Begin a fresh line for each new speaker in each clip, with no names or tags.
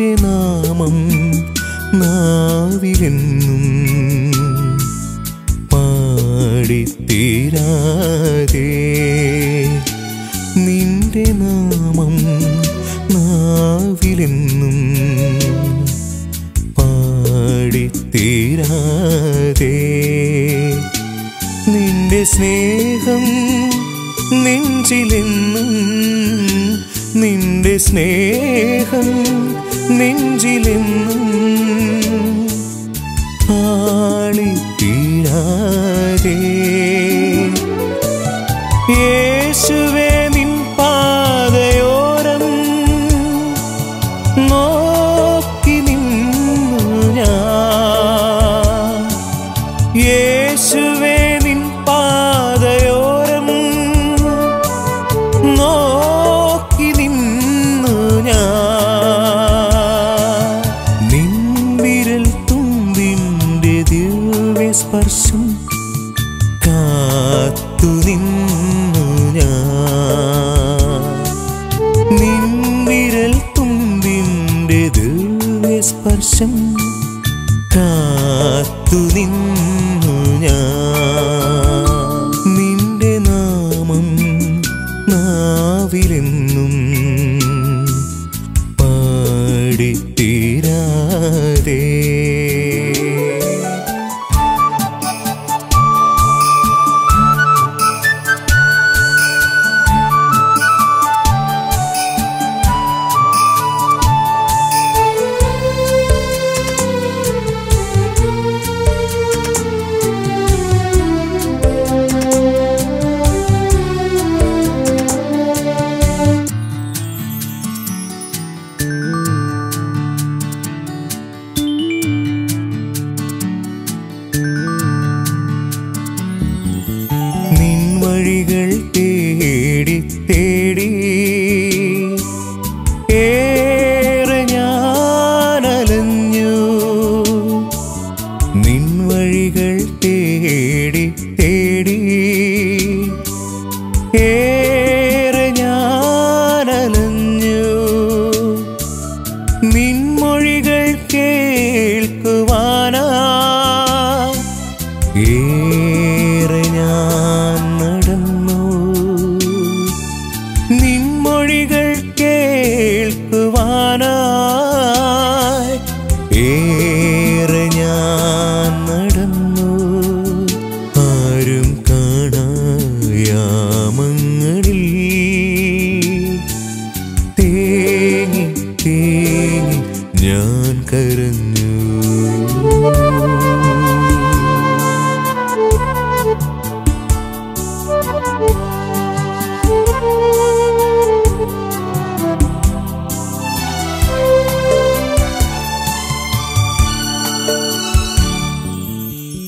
നിന്റെ നാമം നാവിലെന്നും പാടിത്തീരാതെ നിന്റെ നാമം നാവിലെന്നും പാടിത്തീരാതെ നിന്റെ സ്നേഹം നെഞ്ചിലെന്നും നിന്റെ സ്നേഹം നെഞ്ചിലെന്നും പാടിത്തീരാതെ യേശുവേ നിൻ പാദയോരം നോക്കി നിന്നു ഞാൻ യേശുവേ നിൻ പാദയോരം നോക്കി നിന്നു ഞാൻ നിൻ വിരൽ തുമ്പിൻ്റെ ദിവ്യസ്പർശം കാത്തു നിന്നു ഞാൻ നിൻ വിരൽ തുമ്പിൻ്റെ ദിവ്യസ്പർശം കാത്തു നിന്നു ഞാൻ നിന്റെ നാമം നാവിലെന്നും പാടിത്തീരാതെ വഴികൾ തേടി തേടി ഏറെ ഞാനലഞ്ഞു നിൻ വഴികൾ തേടി തേടി ഏറെ ഞാനലഞ്ഞു നിൻ മൊഴികൾ കേൾക്കുവാനാ ഏറെ ഞാൻ നടന്നു നിൻമൊഴികൾ കേൾക്കുവാനായി ഏറെ ഞാൻ നടന്നു ആരും കാണായാമങ്ങളിൽ തേങ്ങി തേങ്ങി ഞാൻ കരഞ്ഞു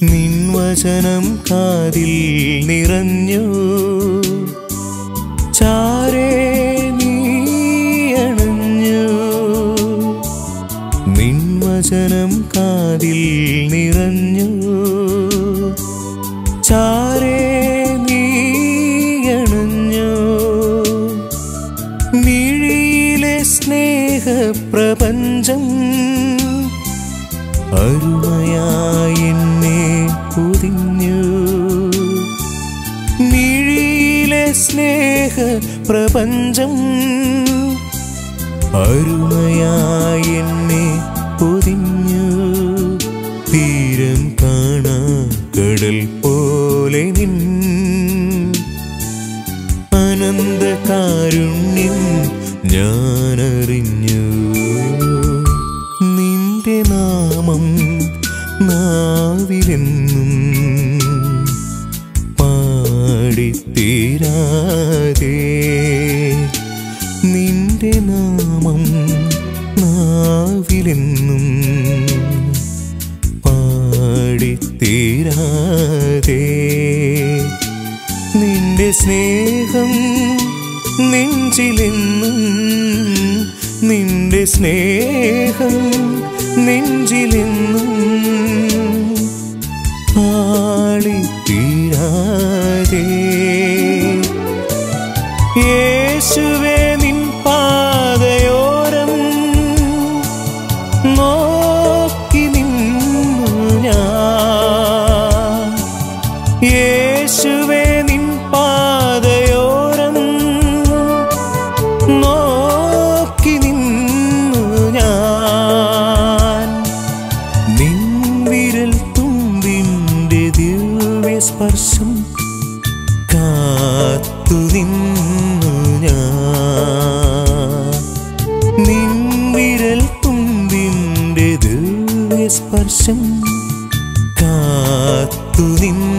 നിൻ വചനം കാതിൽ നിറഞ്ഞു ചാരേ നീ അണഞ്ഞു നിൻ വചനം കാതിൽ നിറഞ്ഞു ചാരേ നീ അണഞ്ഞു മിഴിയിലെ സ്നേഹപ്രപഞ്ചം അരുമയായി എന്നെ പൊതിഞ്ഞു മിഴിയിലെ സ്നേഹപ്രപഞ്ചം അരുമയായി എന്നെ പൊതിഞ്ഞു തീരം കാണാ കടൽ പോലെ നിൻ അനന്തകാരുണ്യം ഞാനറിഞ്ഞു നിന്റെ നാമം നാവിലെന്നും പാടിത്തീരാതെ നിന്റെ നാമം നാവിലെന്നും പാടിത്തീരാതെ നിന്റെ സ്നേഹം നെഞ്ചിലെന്നും നിന്റെ സ്നേഹം നെഞ്ചിലെന്നും പാടിത്തീരാതെ യേശുവേ നിൻ പാദയോരം സ്പർശം കാത്തു നിന്നു ഞാൻ. നിൻ വിരൽ തുമ്പിൻ്റെ ദിവ്യസ്പർശം കാത്തു നിന്നു